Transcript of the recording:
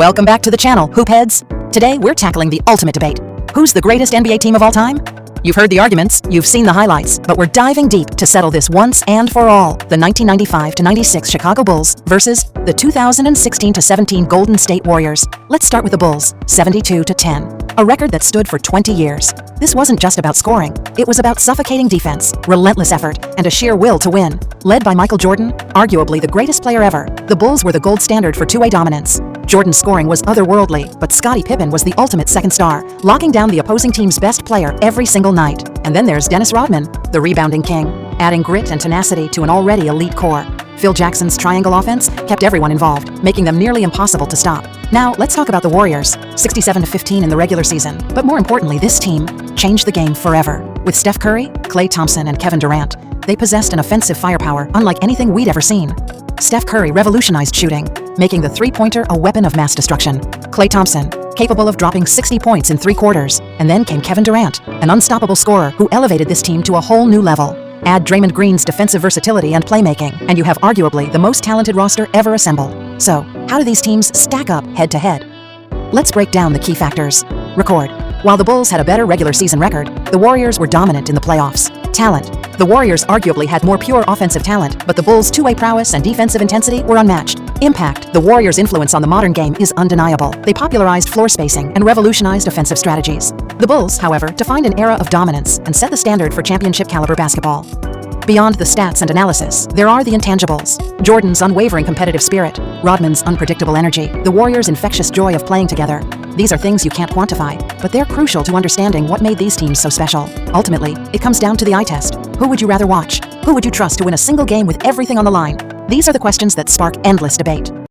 Welcome back to the channel, Hoopheads. Today, we're tackling the ultimate debate. Who's the greatest NBA team of all time? You've heard the arguments, you've seen the highlights, but we're diving deep to settle this once and for all. The 1995-96 Chicago Bulls versus the 2016-17 Golden State Warriors. Let's start with the Bulls, 72-10. A record that stood for 20 years. This wasn't just about scoring. It was about suffocating defense, relentless effort, and a sheer will to win. Led by Michael Jordan, arguably the greatest player ever, the Bulls were the gold standard for two-way dominance. Jordan's scoring was otherworldly, but Scottie Pippen was the ultimate second star, locking down the opposing team's best player every single night. And then there's Dennis Rodman, the rebounding king, adding grit and tenacity to an already elite core. Phil Jackson's triangle offense kept everyone involved, making them nearly impossible to stop. Now, let's talk about the Warriors, 67-15 in the regular season. But more importantly, this team changed the game forever. With Steph Curry, Klay Thompson, and Kevin Durant, they possessed an offensive firepower unlike anything we'd ever seen. Steph Curry revolutionized shooting, making the three-pointer a weapon of mass destruction. Klay Thompson, capable of dropping 60 points in 3 quarters. And then came Kevin Durant, an unstoppable scorer who elevated this team to a whole new level. Add Draymond Green's defensive versatility and playmaking, and you have arguably the most talented roster ever assembled. So, how do these teams stack up head-to-head? Let's break down the key factors. Record. While the Bulls had a better regular season record, the Warriors were dominant in the playoffs. Talent. The Warriors arguably had more pure offensive talent, but the Bulls' two-way prowess and defensive intensity were unmatched. Impact. The Warriors' influence on the modern game is undeniable. They popularized floor spacing and revolutionized offensive strategies. The Bulls, however, defined an era of dominance and set the standard for championship-caliber basketball. Beyond the stats and analysis, there are the intangibles. Jordan's unwavering competitive spirit, Rodman's unpredictable energy, the Warriors' infectious joy of playing together. These are things you can't quantify, but they're crucial to understanding what made these teams so special. Ultimately, it comes down to the eye test. Who would you rather watch? Who would you trust to win a single game with everything on the line? These are the questions that spark endless debate.